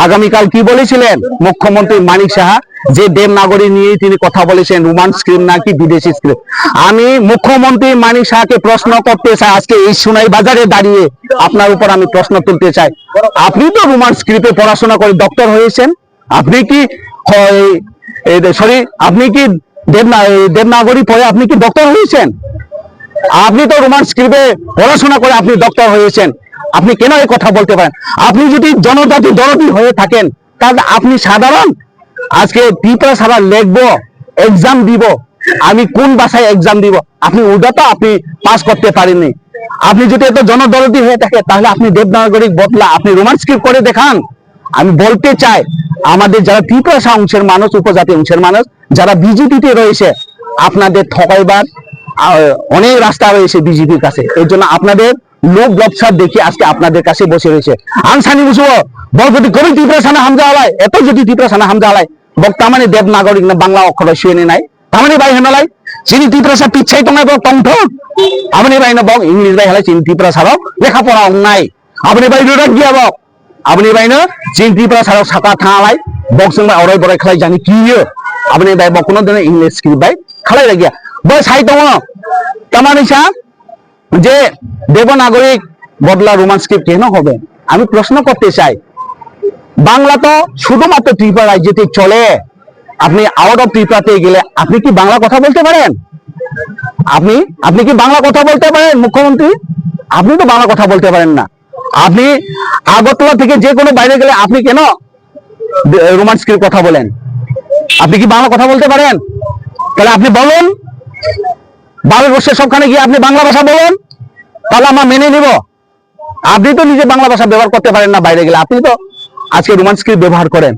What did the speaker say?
আগামীকাল কি বলেছিলেন মুখ্যমন্ত্রী মানিক সাহা যে দেবনাগরী নিয়ে তিনি কথা বলেছেন রোমান স্ক্রিপ্ট নাকি বিদেশি স্ক্রিপ্ট। আমি মুখ্যমন্ত্রী মানিক সাহাকে প্রশ্ন করতে চাই, আজকে এই সোনাই বাজারে দাঁড়িয়ে আপনার উপর আমি প্রশ্ন তুলতে চাই। আপনি তো রোমান স্ক্রিপ্টে পড়াশোনা করে ডক্টর হয়েছেন, আপনি কি আপনি কি দেবনাগরী পড়ে আপনি কি ডক্টর হয়েছেন? আপনি তো রোমান স্ক্রিপ্টে পড়াশোনা করে আপনি ডক্টর হয়েছেন, আপনি কেন এই কথা বলতে পারেন? আপনি যদি জনজাতি দরদি হয়ে থাকেন তাহলে আপনি সাধারণ আজকে ত্রিপুরা সারা লিখবো, এক্সাম দিব, আমি কোন ভাষায় এক্সাম দিব, আপনি ওটা তো আপনি পাস করতে পারেননি। আপনি যদি এত জনদরদি হয়ে থাকে তাহলে আপনি দেবনাগরিক বদলা আপনি রোমান স্ক্রিপ্ট করে দেখান। আমি বলতে চাই আমাদের যারা ত্রিপুরা অংশের মানুষ, উপজাতি অংশের মানুষ যারা বিজেপিতে রয়েছে, আপনাদের ঠকাইবার অনেক রাস্তা রয়েছে বিজেপির কাছে। এই জন্য আপনাদের লোক ব্যবসা দেখে আজকে আপনাদের কাছে বসে রয়েছে। আনসানি বুঝবো বলপতি কবি ত্রিপুরা সানা হামজা আলাই, এত যদি ত্রিপুরা সানা হামজা আলাই বক্তা মানে দেবনাগরিক না বাংলা অক্ষর শুয়ে নাই তামানে বাই হেনালাই চিনি ত্রিপুরা সা পিছাই টঙাই টংঠ আপনি বাই না বক ইংলিশ বাই হেলাই চিনি ত্রিপুরা সারক লেখাপড়া নাই আপনি বাই রোড গিয়া বক আপনি বাই না চিনি ত্রিপুরা সারক সাকা থাঙালাই বক সঙ্গে অরাই বড়াই খালাই জানি কি আপনি বাই বক কোনো দিন ইংলিশ স্ক্রিপ্ট বাই খালাই গিয়া বই সাই দङ তামানে সা যে দেবনাগরিক বদলা রোমান স্ক্রিপ্ট কেন হবে? আমি প্রশ্ন করতে চাই, বাংলা তো শুধুমাত্র ত্রিপুরা রাজ্যতে চলে, আপনি আউট অফ ত্রিপুরাতে গেলে আপনি কি বাংলা কথা বলতে পারেন? আপনি কি বাংলা কথা বলতে পারেন মুখ্যমন্ত্রী? আপনি তো বাংলা কথা বলতে পারেন না। আপনি আগরতলা থেকে যে কোনো বাইরে গেলে আপনি কেন রোমান স্ক্রিপ্ট কথা বলেন? আপনি কি বাংলা কথা বলতে পারেন? তাহলে আপনি বলুন, ভারতবর্ষের সবখানে গিয়ে আপনি বাংলা ভাষা বলুন, তাহলে আমরা মেনে নিব। আপনি তো নিজে বাংলা ভাষা ব্যবহার করতে পারেন না বাইরে গেলে, আপনি তো আজকে রোমান স্ক্রিপ্ট ব্যবহার করেন।